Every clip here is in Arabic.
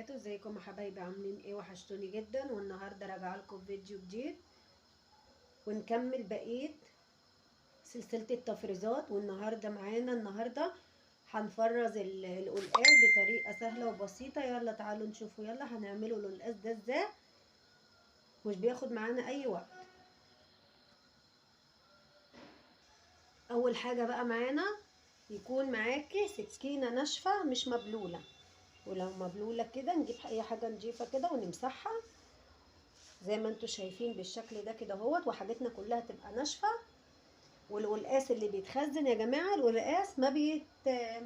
وبركاته. ازيكم يا حبايبي؟ عاملين ايه؟ وحشتوني جدا. والنهارده راجعه لكم فيديو جديد ونكمل بقيه سلسله التفريزات. والنهارده النهارده هنفرز القلقاس بطريقه سهله وبسيطه. يلا تعالوا نشوفوا. يلا هنعمله القلقاس ده ازاي، مش بياخد معانا اي وقت. اول حاجه بقى معانا يكون معاكي سكينه ناشفه مش مبلوله، ولو مبلوله كده نجيب اي حاجه نضيفه كده ونمسحها زي ما انتوا شايفين بالشكل ده كده اهوت، وحاجتنا كلها تبقى ناشفه. والقلقاس اللي بيتخزن يا جماعه، القلقاس ما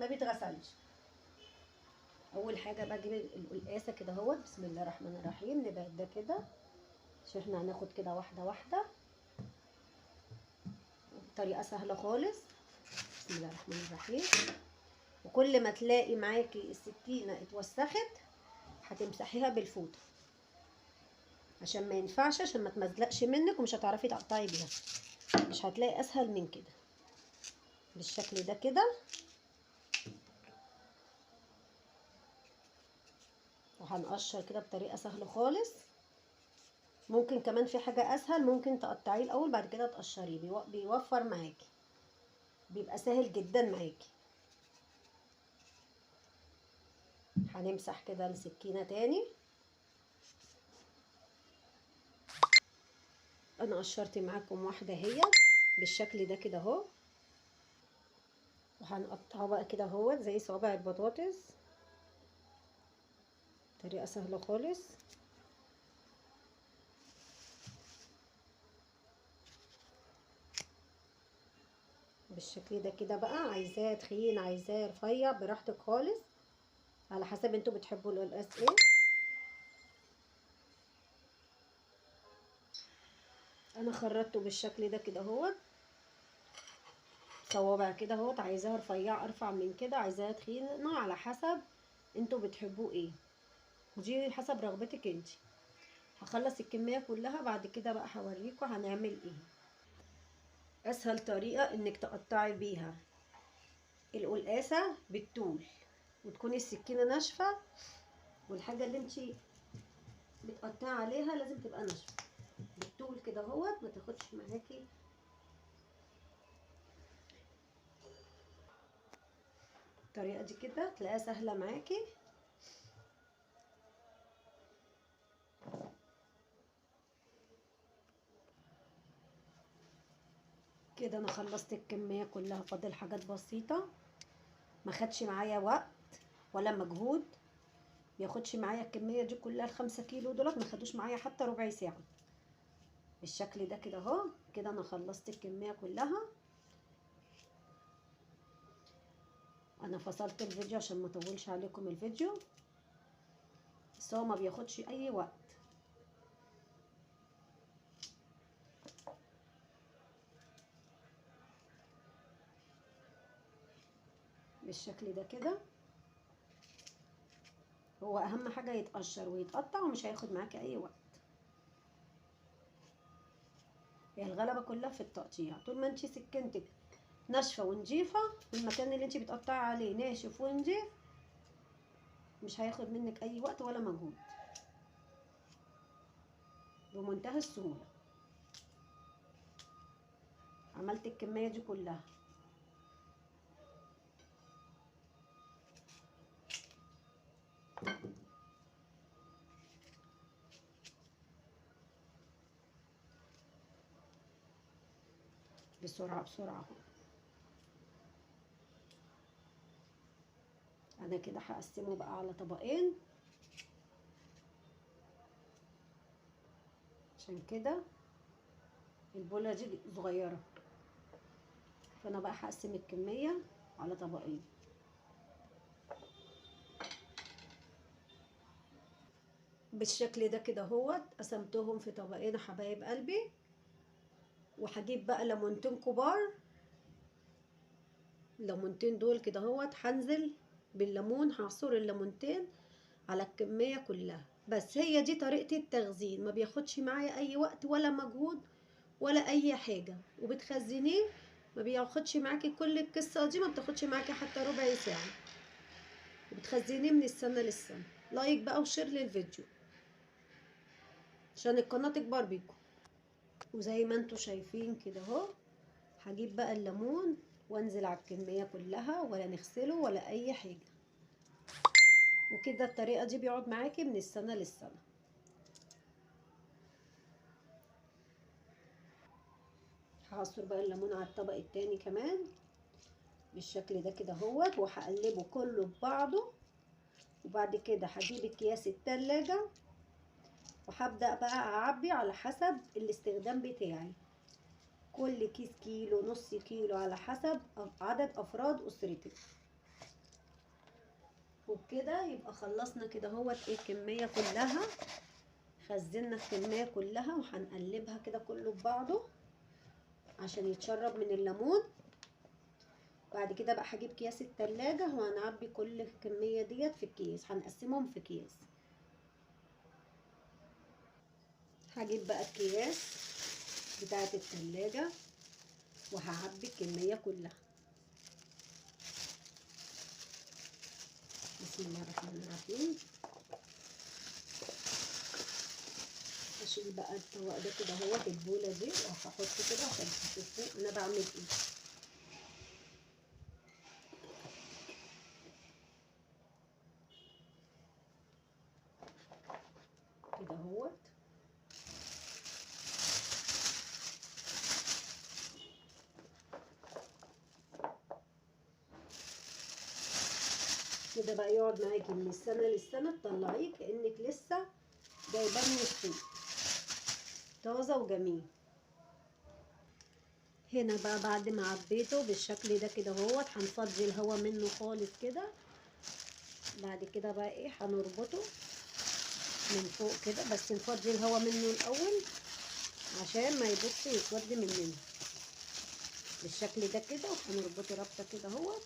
بيتغسلش. اول حاجه بجيب القلقاسه كده اهوت، بسم الله الرحمن الرحيم، نبعد ده كده عشان احنا هناخد كده واحده واحده بطريقه سهله خالص. بسم الله الرحمن الرحيم. وكل ما تلاقي معاكي السكينه اتوسخت هتمسحيها بالفوطه عشان ما ينفعش، عشان ما تمزلقش منك ومش هتعرفي تقطعي بيها. مش هتلاقي اسهل من كده بالشكل ده كده. وهنقشر كده بطريقه سهله خالص. ممكن كمان في حاجه اسهل، ممكن تقطعيه الاول بعد كده تقشريه، بيوفر معاكي، بيبقى سهل جدا معاكي. هنمسح كده السكينه تاني. انا قشرت معاكم واحده هي بالشكل ده كده اهو، وهنقطعها بقى كده اهوت زي صوابع البطاطس، طريقه سهله خالص. بالشكل ده كده بقى، عايزاه تخين عايزاه رفيع براحتك خالص، على حسب انتوا بتحبوا القلقاس ايه. انا خرطته بالشكل ده كده اهوت، صوابع كده اهوت، عايزاها رفيعه ارفع من كده، عايزاها تخينه، على حسب انتوا بتحبوه ايه، ودي حسب رغبتك انت. هخلص الكميه كلها بعد كده بقى هوريكم هنعمل ايه. اسهل طريقه انك تقطعي بيها القلقاسه بالطول، وتكوني السكينه ناشفه، والحاجه اللي انت بتقطعي عليها لازم تبقى ناشفه بالطول كده اهوت، ما تاخدش معاكي. الطريقه دي كده تلاقيها سهله معاكي. كده انا خلصت الكميه كلها، فاضل حاجات بسيطه، ما خدش معايا وقت ولا مجهود. بياخدش معايا الكميه دي كلها ال5 كيلو دولت، ما خدوش معايا حتى ربع ساعه. بالشكل ده كده اهو. كده انا خلصت الكميه كلها. انا فصلت الفيديو عشان ما اطولش عليكم الفيديو، بس هو ما بياخدش اي وقت. بالشكل ده كده. هو اهم حاجه يتقشر ويتقطع ومش هياخد معاكي اي وقت. هي الغلبه كلها في التقطيع. طول ما انتي سكنتك ناشفه ونضيفه، والمكان اللي انتي بتقطعي عليه ناشف ونضيف، مش هياخد منك اي وقت ولا مجهود، بمنتهى السهوله. عملت الكميه دي كلها. بسرعه بسرعه. انا كده هقسمه بقى على طبقين، عشان كده البوله دي صغيره، فانا بقى هقسم الكميه على طبقين. بالشكل ده كده اهوت، قسمتهم في طبقين يا حبايب قلبي. وهجيب بقى ليمونتين كبار، الليمونتين دول كده اهوت هنزل بالليمون، هعصر الليمونتين على الكميه كلها. بس هي دي طريقه التخزين، ما بياخدش معايا اي وقت ولا مجهود ولا اي حاجه، وبتخزنيه ما بياخدش معاكي كل القصه دي، ما بتاخدش معاكي حتى ربع ساعه، وبتخزنيه من السنه للسنه. لايك بقى وشير للفيديو عشان القناه تكبر بيكم. وزي ما انتوا شايفين كده اهو، هجيب بقى الليمون وانزل على الكميه كلها، ولا نغسله ولا اي حاجه. وكده الطريقه دي بيقعد معاكي من السنه للسنه. هعصر بقى الليمون على الطبق التاني كمان بالشكل ده كده اهوت، وهقلبه كله ببعضه. وبعد كده هجيب اكياس التلاجة وهبدأ بقى اعبي على حسب الاستخدام بتاعي. كل كيس كيلو، نص كيلو، على حسب عدد افراد اسرتك. وبكده يبقى خلصنا كده اهوت الكمية كلها. خزنا الكمية كلها وهنقلبها كده كله ببعضه عشان يتشرب من الليمون. بعد كده بقى هجيب اكياس التلاجة وهنعبي كل الكمية ديت في الكيس، هنقسمهم في كيس. هجيب بقى الكياس بتاعة التلاجة وهعبي الكمية كلها. بسم الله الرحمن الرحيم. هشيل بقى الطبق ده كده اهوت، البولة دي، وهحطه كده عشان تشوفوا انا بعمل ايه. كده اهوت. كده بقى يقعد معاكي من السنة للسنة، تطلعيه كأنك لسه جايباه من السوق، طازة وجميل. هنا بقى بعد ما عبيته بالشكل ده كده اهوت، هنفضي الهوا منه خالص كده. بعد كده بقى ايه، هنربطه من فوق كده، بس نفضي الهوا منه الاول عشان ما يبص يتودي مننا بالشكل ده كده. وهنربطه ربطه كده اهوت.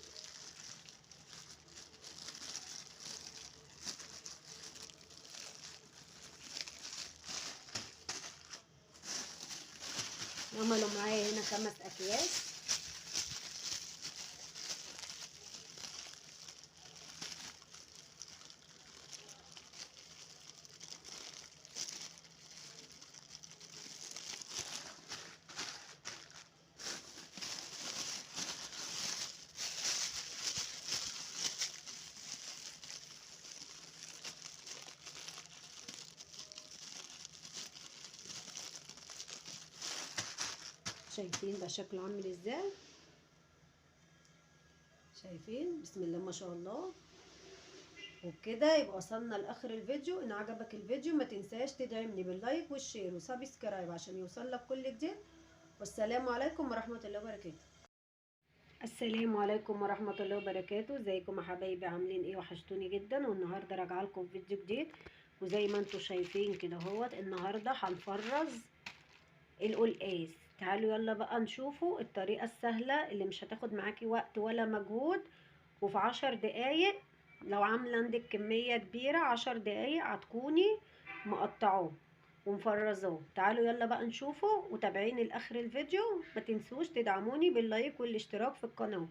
عملوا معايا هنا 5 اكياس. شايفين بقى شكله عامل ازاي؟ شايفين؟ بسم الله ما شاء الله. وبكده يبقى وصلنا لاخر الفيديو. ان عجبك الفيديو ما تنساش تدعمني باللايك والشير وسبسكرايب عشان يوصلك كل جديد. والسلام عليكم ورحمة الله وبركاته. السلام عليكم ورحمة الله وبركاته. ازيكم يا حبايبي، عاملين ايه؟ وحشتوني جدا. والنهارده راجعه لكم فيديو جديد. وزي ما انتم شايفين كده اهوت، النهارده هنفرز القلقاس. تعالوا يلا بقى نشوفوا الطريقة السهلة اللي مش هتاخد معاكي وقت ولا مجهود، وفي 10 دقايق. لو عاملة عندك كمية كبيرة، 10 دقايق هتكوني مقطعوه ومفرزوه. تعالوا يلا بقى نشوفه، وتابعيني لاخر الفيديو. ما تنسوش تدعموني باللايك والاشتراك في القناة.